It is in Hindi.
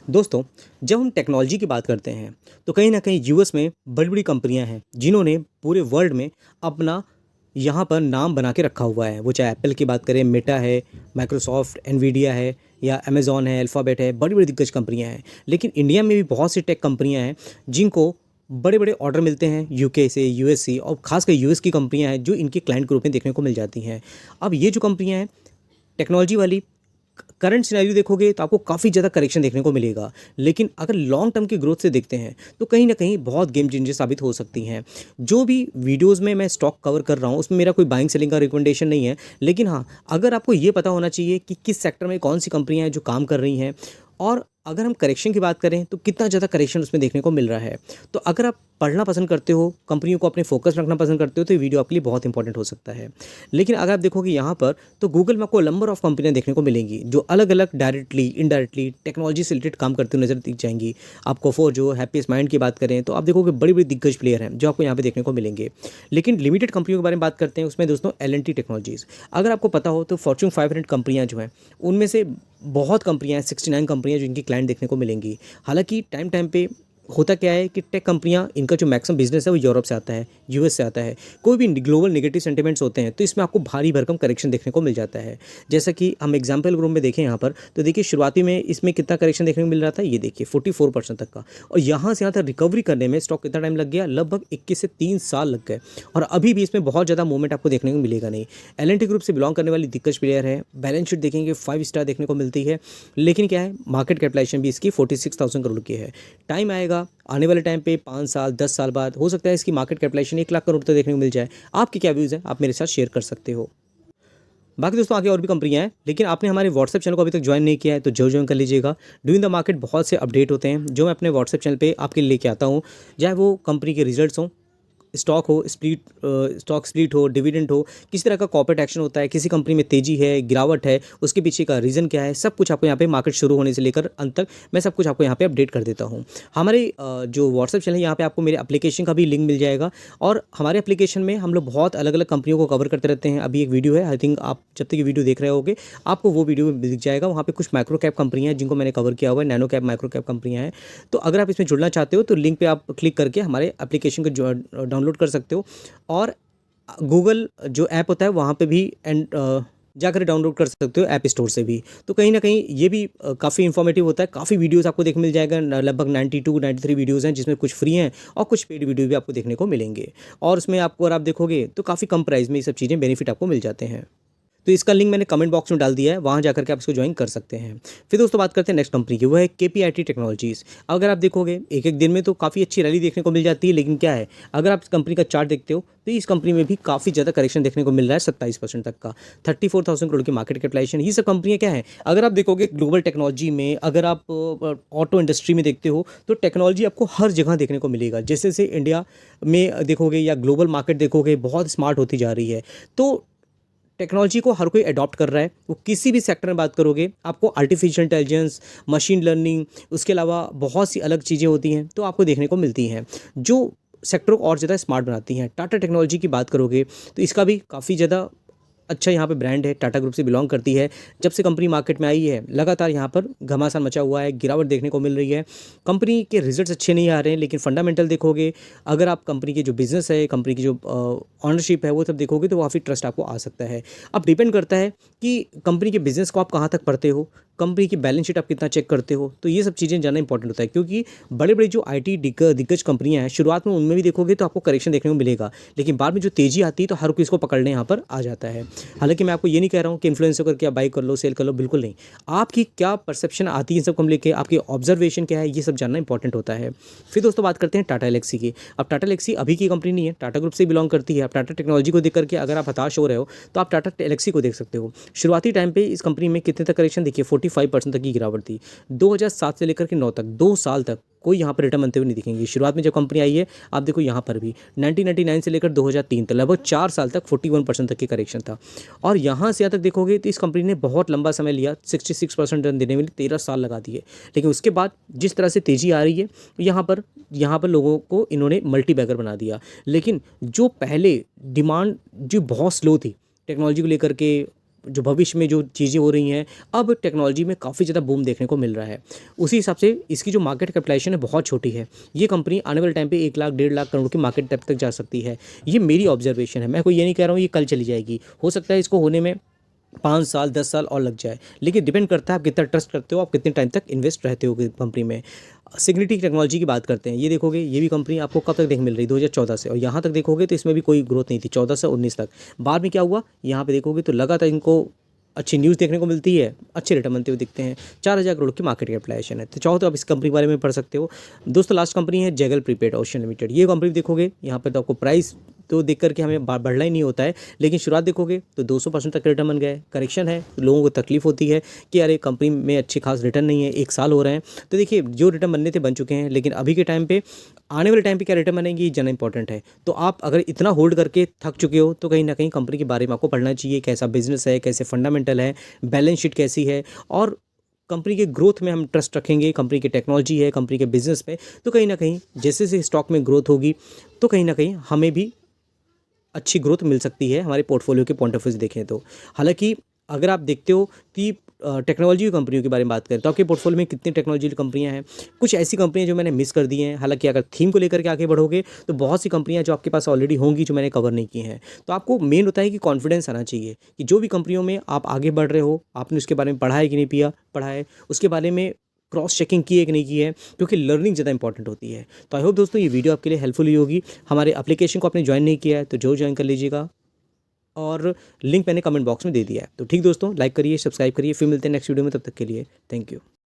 दोस्तों, जब हम टेक्नोलॉजी की बात करते हैं, तो कहीं न कहीं यूएस में बड़ी-बड़ी कंपनियाँ हैं, जिन्होंने पूरे वर्ल्ड में अपना यहाँ पर नाम बना के रखा हुआ है। वो चाहे एप्पल की बात करें, मेटा है, माइक्रोसॉफ्ट, एनवीडिया है या अमेज़न है, अल्फ़ाबेट है, बड़ी-बड़ी दिग्गज कंपनियाँ हैं। लेकिन इंडिया में भी बहुत सी टेक कंपनियाँ हैं, जिनको बड़े-बड़े ऑर्डर मिलते हैं यूके से, यूएस से और ख़ासकर यूएस की कंपनियाँ हैं, जो इनके क्लाइंट ग्रुप में देखने को मिल जाती हैं। अब ये जो कंपनियाँ हैं, टेक्नोलॉजी वाली करंट सिनेरियो देखोगे तो आपको काफ़ी ज़्यादा करेक्शन देखने को मिलेगा। लेकिन अगर लॉन्ग टर्म की ग्रोथ से देखते हैं तो कहीं न कहीं बहुत गेम चेंजर साबित हो सकती हैं। जो भी वीडियोज़ में मैं स्टॉक कवर कर रहा हूँ उसमें मेरा कोई बाइंग सेलिंग का रिकमेंडेशन नहीं है। लेकिन हाँ, अगर आपको ये पता होना चाहिए कि किस सेक्टर में कौन-सी कंपनियाँ हैं जो काम कर रही हैं और अगर हम करेक्शन की बात करें तो कितना ज़्यादा करेक्शन उसमें देखने को मिल रहा है। तो अगर आप पढ़ना पसंद करते हो, कंपनियों को अपने फ़ोकस रखना पसंद करते हो तो ये वीडियो आपके लिए बहुत इंपॉर्टेंट हो सकता है। लेकिन अगर आप देखोगे यहाँ पर तो गूगल में आपको नंबर ऑफ कंपनियाँ देखने को मिलेंगी जो अलग-अलग डायरेक्टली, इनडायरेक्टली टेक्नोलॉजी से रिलेटेड काम करते हुए नज़र दिख जाएँगी। आपको फॉर जो हैप्पीएस्ट माइंड की बात करें तो आप देखोगे बड़ी-बड़ी दिग्गज प्लेयर हैं जो आपको यहाँ पे देखने को मिलेंगे। लेकिन लिमिटेड कंपनियों के बारे में बात करते हैं उसमें दोस्तों एल-एन-टी टेक्नोलॉजीज़। अगर आपको पता हो तो फॉर्च्यून 500 कंपनियाँ जो हैं उनमें से बहुत कंपनियाँ हैं, 69 कंपनियाँ जो इनकी क्लाइंट देखने को मिलेंगी। हालाँकि टाइम टाइम पे होता क्या है कि टेक कंपनियाँ इनका जो मैक्सिमम बिज़नेस है वो यूरोप से आता है, यूएस से आता है। कोई भी ग्लोबल नेगेटिव सेंटिमेंट्स होते हैं तो इसमें आपको भारी भरकम करेक्शन देखने को मिल जाता है। जैसा कि हम एग्जाम्पल रूम में देखें यहाँ पर तो देखिए शुरुआती में इसमें कितना करेक्शन देखने को मिल रहा था, ये देखिए 44% तक का। और यहाँ से यहाँ तक रिकवरी करने में स्टॉक कितना टाइम लग गया, लगभग 21 से 3 साल लग गए। और अभी भी इसमें बहुत ज़्यादा मूवमेंट आपको देखने को मिलेगा नहीं। एल-एन-टी ग्रुप से बिलोंग करने वाली दिग्गज प्लेयर है। बैलेंस शीट देखेंगे 5 स्टार देखने को मिलती है। लेकिन क्या है, मार्केट कैपिटलाइजेशन भी इसकी 46,000 करोड़ की है। टाइम आएगा, आने वाले टाइम पे 5 साल 10 साल बाद हो सकता है इसकी मार्केट कैपिटलाइजेशन 1 लाख करोड़ तक देखने को मिल जाए। आपके क्या व्यूज़ हैं, आप मेरे साथ शेयर कर सकते हो। बाकी दोस्तों आगे और भी कंपनियाँ हैं, लेकिन आपने हमारे व्हाट्सएप चैनल को अभी तक ज्वाइन नहीं किया है तो जरूर ज्वाइन कर लीजिएगा। ड्यूरिंग द मार्केट बहुत से अपडेट होते हैं जो मैं अपने व्हाट्सएप चैनल पे आपके लिए लेके आता हूँ, चाहे वो कंपनी के रिजल्ट्स हों, स्टॉक हो, स्टॉक स्प्लिट हो, डिविडेंड हो, किसी तरह का कॉर्पोरेट एक्शन होता है, किसी कंपनी में तेज़ी है, गिरावट है, उसके पीछे का रीज़न क्या है, सब कुछ आपको यहाँ पे मार्केट शुरू होने से लेकर अंत तक मैं सब कुछ आपको यहाँ पे अपडेट कर देता हूँ। हमारे जो व्हाट्सएप चैनल है यहाँ पे आपको मेरे एप्लीकेशन का भी लिंक मिल जाएगा और हमारे एप्लीकेशन में हम लोग बहुत अलग-अलग कंपनियों को कवर करते रहते हैं। अभी एक वीडियो है, आई थिंक आप जब तक ये वीडियो देख रहे होगे, आपको वो वीडियो दिख जाएगा। वहाँ पे कुछ माइक्रो कैप कंपनियाँ हैं जिनको मैंने कवर किया हुआ है, नैनो कैप, माइक्रो कैप कंपनियाँ हैं। तो अगर आप इसमें जुड़ना चाहते हो तो लिंक पे आप क्लिक करके हमारे एप्लीकेशन को जो डाउनलोड कर सकते हो और गूगल जो ऐप होता है वहाँ पे भी जाकर डाउनलोड कर सकते हो ऐप स्टोर से भी। तो कहीं न कहीं ये भी काफ़ी इन्फॉर्मेटिव होता है, काफ़ी वीडियोज़ आपको देखने मिल जाएगा। लगभग 92-93 वीडियोज़ हैं जिसमें कुछ फ्री हैं और कुछ पेड वीडियो भी आपको देखने को मिलेंगे। और उसमें आपको अगर आप देखोगे तो काफ़ी कम प्राइस में ये सब चीज़ें बेनिफिट आपको मिल जाते हैं। तो इसका लिंक मैंने कमेंट बॉक्स में डाल दिया है, वहाँ जाकर के आप इसको ज्वाइन कर सकते हैं। फिर दोस्तों बात करते हैं नेक्स्ट कंपनी की, वो है केपीआईटी टेक्नोलॉजीज़। अगर आप देखोगे एक-एक दिन में तो काफ़ी अच्छी रैली देखने को मिल जाती है, लेकिन क्या है, अगर आप इस कंपनी का चार्ट देखते हो तो इस कंपनी में भी काफ़ी ज़्यादा करेक्शन देखने को मिल रहा है 27% तक का। 34,000 करोड़ की मार्केट कैपिटलाइजेशन। ये सब कंपनियाँ क्या है, अगर आप देखोगे ग्लोबल टेक्नोलॉजी में, अगर आप ऑटो इंडस्ट्री में देखते हो तो टेक्नोलॉजी आपको हर जगह देखने को मिलेगा। जैसे-जैसे इंडिया में देखोगे या ग्लोबल मार्केट देखोगे बहुत स्मार्ट होती जा रही है। तो टेक्नोलॉजी को हर कोई अडॉप्ट कर रहा है। वो किसी भी सेक्टर में बात करोगे आपको आर्टिफिशियल इंटेलिजेंस, मशीन लर्निंग, उसके अलावा बहुत सी अलग चीज़ें होती हैं तो आपको देखने को मिलती हैं जो सेक्टर को और ज़्यादा स्मार्ट बनाती हैं। टाटा टेक्नोलॉजी की बात करोगे तो इसका भी काफ़ी ज़्यादा अच्छा यहाँ पे ब्रांड है, टाटा ग्रुप से बिलोंग करती है। जब से कंपनी मार्केट में आई है लगातार यहाँ पर घमासान मचा हुआ है, गिरावट देखने को मिल रही है। कंपनी के रिजल्ट्स अच्छे नहीं आ रहे हैं, लेकिन फंडामेंटल देखोगे, अगर आप कंपनी की जो बिज़नेस है, कंपनी की जो ऑनरशिप है वो सब देखोगे तो काफ़ी ट्रस्ट आपको आ सकता है। अब डिपेंड करता है कि कंपनी के बिज़नेस को आप कहाँ तक पढ़ते हो, कंपनी की बैलेंस शीट आप कितना चेक करते हो, तो ये सब चीज़ें जानना इंपॉर्टेंट होता है। क्योंकि बड़े-बड़े जो आईटी दिग्गज कंपनियाँ हैं, शुरुआत में उनमें भी देखोगे तो आपको करेक्शन देखने को मिलेगा, लेकिन बाद में जो तेज़ी आती है तो हर कोई इसको पकड़ने यहाँ पर आ जाता है। हालाँकि मैं आपको ये नहीं कह रहा हूँ कि इन्फ्लुएंसर करके आप बाय कर लो, सेल कर लो, बिल्कुल नहीं। आपकी क्या परसेप्शन आती है इन सब को लेके, आपकी ऑब्जर्वेशन क्या है, ये सब जानना इंपॉर्टेंट होता है। फिर दोस्तों बात करते हैं टाटा एल्क्सी की। अब टाटा एल्क्सी अभी की कंपनी नहीं है, टाटा ग्रुप से बिलोंग करती है। अब टाटा टेक्नोलॉजी को देख करके अगर आप हताश हो रहे हो तो आप टाटा एल्क्सी को देख सकते हो। शुरुआती टाइम पे इस कंपनी में कितने तक करेक्शन देखिए, 45% तक की गिरावट थी। 2007 से लेकर के 9 तक 2 साल तक कोई यहाँ पर रिटर्न बनते हुए नहीं दिखेंगे। शुरुआत में जब कंपनी आई है आप देखो यहाँ पर भी 1999 से लेकर 2003 तक लगभग 4 साल तक 41% तक की करेक्शन था। और यहाँ से यहाँ तक देखोगे तो इस कंपनी ने बहुत लंबा समय लिया, 66% रन देने में 13 साल लगा दिए। लेकिन उसके बाद जिस तरह से तेज़ी आ रही है यहाँ पर लोगों को इन्होंने मल्टी बैगर बना दिया। लेकिन जो पहले डिमांड जो बहुत स्लो थी टेक्नोलॉजी को लेकर के, जो भविष्य में जो चीज़ें हो रही हैं, अब टेक्नोलॉजी में काफ़ी ज़्यादा बूम देखने को मिल रहा है। उसी हिसाब से इसकी जो मार्केट कैपिटलाइजेशन है बहुत छोटी है। ये कंपनी आने वाले टाइम पे 1 लाख 1.5 लाख करोड़ की मार्केट डेप्थ तक जा सकती है। ये मेरी ऑब्जर्वेशन है, मैं कोई ये नहीं कह रहा हूँ ये कल चली जाएगी। हो सकता है इसको होने में 5 साल 10 साल और लग जाए, लेकिन डिपेंड करता है आप कितना ट्रस्ट करते हो, आप कितने टाइम तक इन्वेस्ट रहते हो कंपनी में। सिग्निटी टेक्नोलॉजी की बात करते हैं, ये देखोगे ये भी कंपनी आपको कब तक देखने मिल रही 2014 से, और यहाँ तक देखोगे तो इसमें भी कोई ग्रोथ नहीं थी 14 से 19 तक। बाद में क्या हुआ, यहाँ पे देखोगे तो लगातार इनको अच्छी न्यूज़ देखने को मिलती है, अच्छे रिटर्न बनते हुए दिखते हैं। 4,000 करोड़ की मार्केट कैपिटलाइजेशन है। तो चाहो तो आप इस कंपनी के बारे में पढ़ सकते हो। दोस्तों लास्ट कंपनी है जैगल प्रीपेड ओशन लिमिटेड। ये कंपनी देखोगे यहाँ पर तो आपको प्राइस तो देख करके हमें बढ़ना ही नहीं होता है, लेकिन शुरुआत देखोगे तो 200% तक रिटर्न बन गए। करेक्शन है, लोगों को तकलीफ होती है कि अरे कंपनी में अच्छी खास रिटर्न नहीं है, 1 साल हो रहे हैं। तो देखिए जो रिटर्न बनने थे बन चुके हैं, लेकिन अभी के टाइम पे आने वाले टाइम पे क्या रिटर्न बनेंगे ये जानना इंपॉर्टेंट है। तो आप अगर इतना होल्ड करके थक चुके हो तो कहीं ना कहीं कंपनी के बारे में आपको पढ़ना चाहिए, कैसा बिजनेस है, कैसे फंडामेंटल है, बैलेंस शीट कैसी है, और कंपनी के ग्रोथ में हम ट्रस्ट रखेंगे, कंपनी की टेक्नोलॉजी है, कंपनी के बिजनेस में, तो कहीं ना कहीं जैसे जैसे स्टॉक में ग्रोथ होगी तो कहीं ना कहीं हमें भी अच्छी ग्रोथ मिल सकती है हमारे पोर्टफोलियो के पॉइंट ऑफ व्यू से देखें तो। हालांकि अगर आप देखते हो कि टेक्नोलॉजी की कंपनियों के बारे में बात करें तो आपके पोर्टफोलियो में कितनी टेक्नोलॉजी की कंपनियां हैं, कुछ ऐसी कंपनियां जो मैंने मिस कर दी हैं। हालांकि अगर थीम को लेकर के आगे बढ़ोगे तो बहुत सी कंपनियां जो आपके पास ऑलरेडी होंगी जो मैंने कवर नहीं की हैं। तो आपको मेन होता है कि कॉन्फिडेंस आना चाहिए कि जो भी कंपनियों में आप आगे बढ़ रहे हो, आपने उसके बारे में पढ़ा है कि नहीं पढ़ा है, उसके बारे में क्रॉस चेकिंग की है कि नहीं की है, क्योंकि लर्निंग ज़्यादा इंपॉर्टेंट होती है। तो आई होप दोस्तों ये वीडियो आपके लिए हेल्पफुल ही होगी। हमारे एप्लीकेशन को आपने ज्वाइन नहीं किया है तो जो ज्वाइन कर लीजिएगा, और लिंक मैंने कमेंट बॉक्स में दे दिया है। तो ठीक दोस्तों, लाइक करिए, सब्सक्राइब करिए, फिर मिलते हैं नेक्स्ट वीडियो में। तब तक के लिए थैंक यू।